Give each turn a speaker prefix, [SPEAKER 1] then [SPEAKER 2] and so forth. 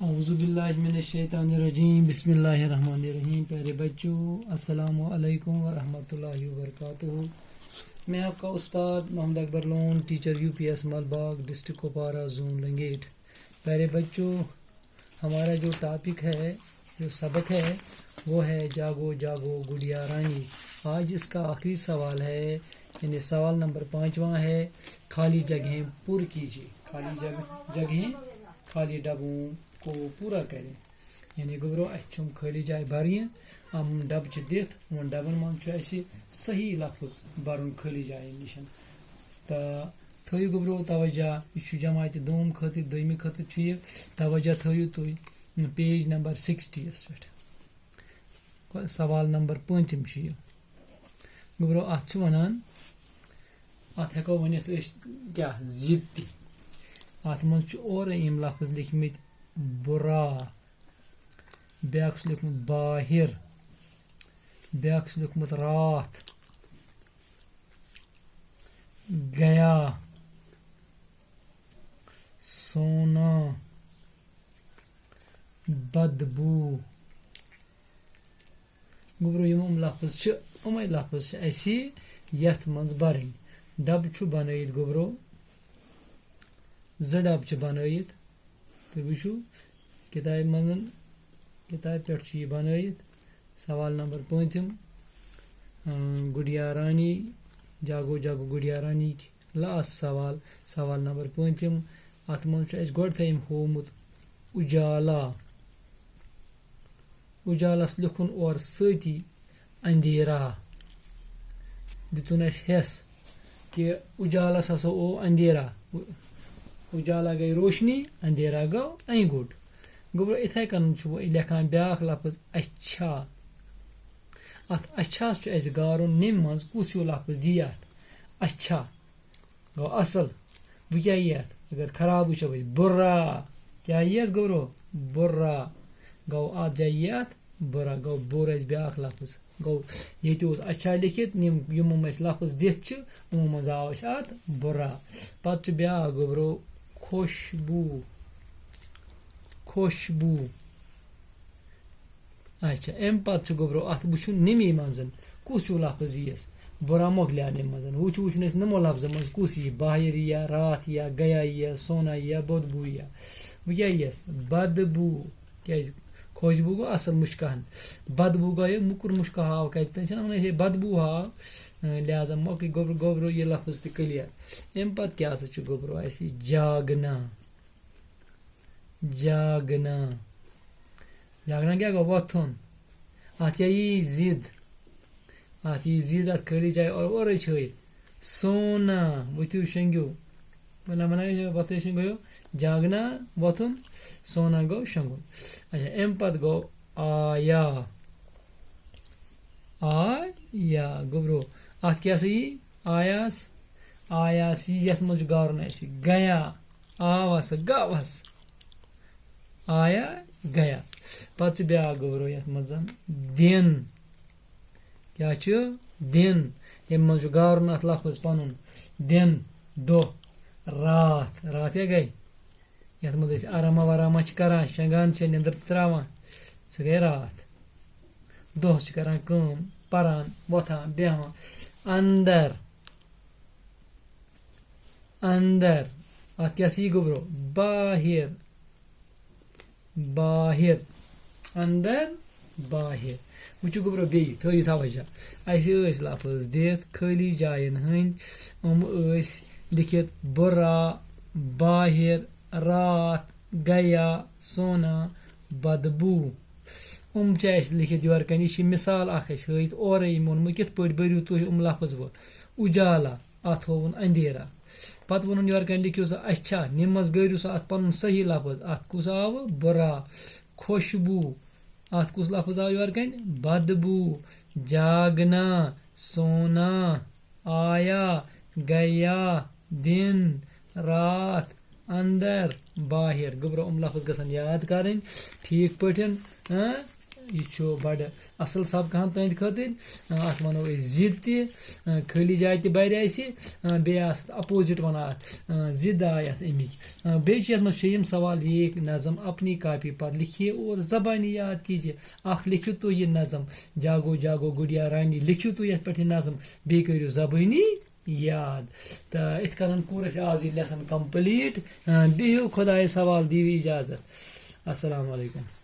[SPEAKER 1] औज़ुबिल्लाहिमिनश्शैतानिर्रजीम बिस्मिल्लाहिर्रहमानिर्रहीम। प्यारे बच्चों, अस्सलामु अलैकुम व रहमतुल्लाहि व बरकातुहू। मैं आपका उस्ताद Mohammad Akbar Lone, teacher UPS Malbagh, district Kupwara, zone Langate. प्यारे बच्चों, हमारा जो टॉपिक है, जो सबक है, वो है जागो जागो गुड़िया रानी। आज इसका आखिरी सवाल है, यानी सवाल नंबर 5वां है, खाली जगहें पुर कीजिए। खाली जगहें खाली डबों को पूरा करें। यानी गोबरो अच्छम खाली जाए भरिए हम डब दिथ उन डबन मन सही लफ्ज बरन खाली जाए निशन तो थो गोबरो तवज्जा यह जमात दोम खतर दोमी खतर तवज्जा थो तुम पेज नंबर 60 पे सवाल नंबर 5 गोबरो अत वनान अत हेको वनित क्या जिद अत मन और यम लफ्ज लिखमित बुरा, ब्याक लिखमुत बाहिर, ब्याक लिखमुत रात, गया, सोना, बदबू। गोबरो यम लफ्ज उमे लफ्ज ऐसी यथ मज बरन। डब बनत गोबरो ज डब बनत तो वो किताब मन किताब पे बनत। सवाल नंबर 5 गुड़िया रानी, जागो जागो गुड़िया रानी लास्ट सवाल। सवाल नंबर 5 अत मन गोड थम होमुत उजाला। उजालस लिखुन और सती अंधेरा दितुन हेस कि उजालस हसा ओ अंधेरा। उजाला गई रोशनी, अंधेरा गो अंगुट। गोबरो इथे कन लेखान ब्याक लफ्ज अच्छा। अत अच्छा गारुन निम मज कुस लफ्ज दी अत अच्छा गो असल। वो क्या अगर खराब वो बुरा क्या गोबरो बुरा गो अत जाए अत बुरा गो बुर ब्याक लफ्ज गो ये अच्छा लिखित यम लफ्ज दिथ मज आव अत बुरा। पत ब्याक गोबरो खुशबू। खुशबू अच्छा अम पे गोबरो अत वो निमी मजन कुस लफ्ज यीस बुरा मोकलियान मजन वो नमो लफ्ज मज कुस यी बाहिर या रात या गया या सोना या बदबू या वो क्या यीस बदबू। क्या खुशबू गो असल मुश्कान, बदबू गो मुकुर मुश्का हाव कत बदबू हाव लिहाजा मोक गोबरो गोबरो ये लफ्ज तो क्लियर। अम पे क्या गोबरो जागना। जागना जागना क्या गो वथुन। अत यी जिद, अत यी जिद अत खाली जाए और सोना वथु शंगु मना मना वथ शंगो जागना वथुन सोना गो शंगुन। अच्छा अम पे गो आया। आया गोबरो अत क्या आयास। आयास यथ मज गारुन गया आवस गवस आया गया। पत ब्या गोबरो यथ मजन दिन। क्या दिन यम मज गारुन अत लफ्ज पनुन दिन दो। रात रात क्या गई यथ मज आरामा वारामा करान शंगान निंदर त्रावान सह गई रात। दो करान कम परान वथान बेहान। अंदर। अंदर अत क्या गोबरो बाहिर। बाहिर अंदर बाहिर वो गोबरो बे थो तवज्जा लफ्ज दिथ खाली जायन हंद लिखित बुरा, बाहिर, रात, गया, सोना, बदबू। लिखित योर कन यह मिसाल हत और वोनम कित पे बरू तुम लफ्ज वो उजाला अत होवन अंधेरा। पत वोन योर कन लिखियो सा अच्छा निम मज गयु सा अत पन सही लफ्ज अत कुस आव बुरा। खुशबू अत कुस लफ्ज आव योर कन बदबू। जागना, सोना, आया, गया, दिन, रात, अंदर, बाहिर। गोबरो लफ्ज गसन याद करें ठीक पठन यह बड़ असल सबक तुंद खतर अत वनो जिद त खाली जाए त बर बे अपोजिट वन जिद आय अमिक बे सवाल ये नज़म अपनी कापी पर लिखिए और ज़बानी याद कीजिए लिखियो तो ये नज़म जागो जागो गुड़िया रानी लिखियो तो ये पे नज़म बे करो ज़बानी याद तो इत कन कोर आज यह लेसन कंप्लीट बिहु खुदाए सवाल दीव इजाज़त अस्सलाम वालेकुम।